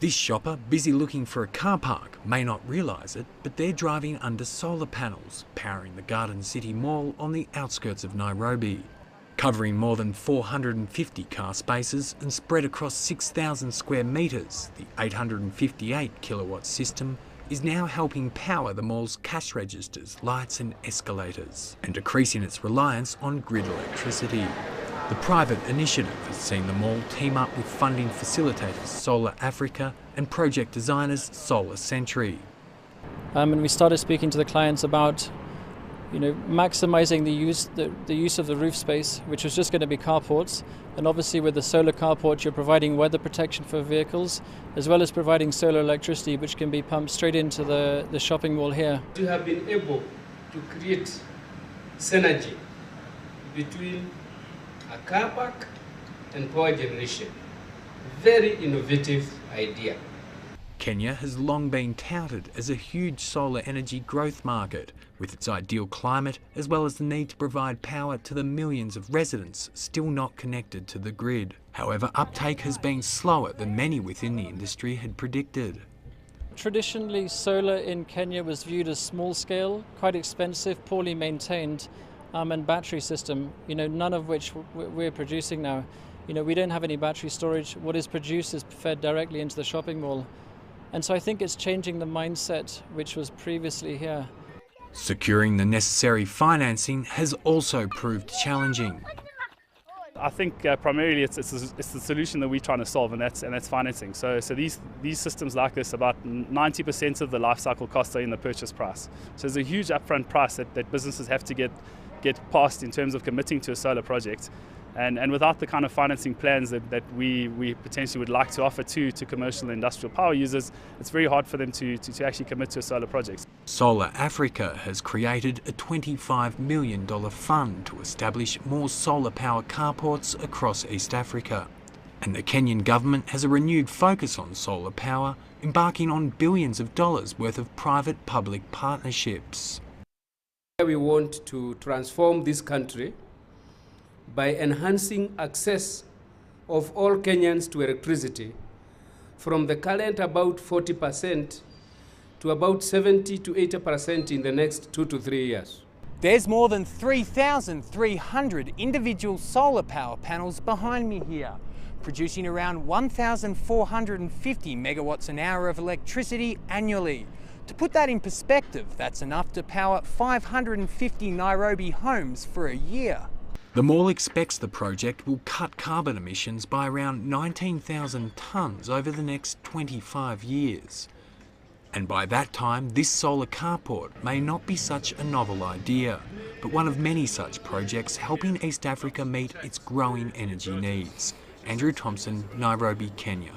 This shopper, busy looking for a car park, may not realise it, but they're driving under solar panels, powering the Garden City Mall on the outskirts of Nairobi. Covering more than 450 car spaces and spread across 6,000 square metres, the 858 kilowatt system is now helping power the mall's cash registers, lights and escalators, and decreasing its reliance on grid electricity. The private initiative has seen the mall team up with funding facilitators SolarAfrica and project designers Solarcentury. And we started speaking to the clients about, maximising the use of the roof space, which was just going to be carports. And obviously with the solar carport, you're providing weather protection for vehicles, as well as providing solar electricity, which can be pumped straight into the shopping mall here. We have been able to create synergy between a car park and power generation. Very innovative idea. Kenya has long been touted as a huge solar energy growth market, with its ideal climate as well as the need to provide power to the millions of residents still not connected to the grid. However, uptake has been slower than many within the industry had predicted. Traditionally, solar in Kenya was viewed as small scale, quite expensive, poorly maintained, and battery system, none of which we're producing now. We don't have any battery storage. What is produced is fed directly into the shopping mall. And so I think it's changing the mindset which was previously here. Securing the necessary financing has also proved challenging. I think primarily it's the solution that we're trying to solve, and that's financing. So these systems like this, about 90% of the life cycle costs are in the purchase price. So there's a huge upfront price that businesses have to get past in terms of committing to a solar project. And without the kind of financing plans that we potentially would like to offer to commercial and industrial power users, it's very hard for them to actually commit to a solar project. SolarAfrica has created a $25 million fund to establish more solar power carports across East Africa. And the Kenyan government has a renewed focus on solar power, embarking on billions of dollars worth of private-public partnerships. We want to transform this country by enhancing access of all Kenyans to electricity from the current about 40% to about 70 to 80% in the next 2 to 3 years. There's more than 3,300 individual solar power panels behind me here, producing around 1,450 megawatts an hour of electricity annually. To put that in perspective, that's enough to power 550 Nairobi homes for a year. The mall expects the project will cut carbon emissions by around 19,000 tonnes over the next 25 years. And by that time, this solar carport may not be such a novel idea, but one of many such projects helping East Africa meet its growing energy needs. Andrew Thompson, Nairobi, Kenya.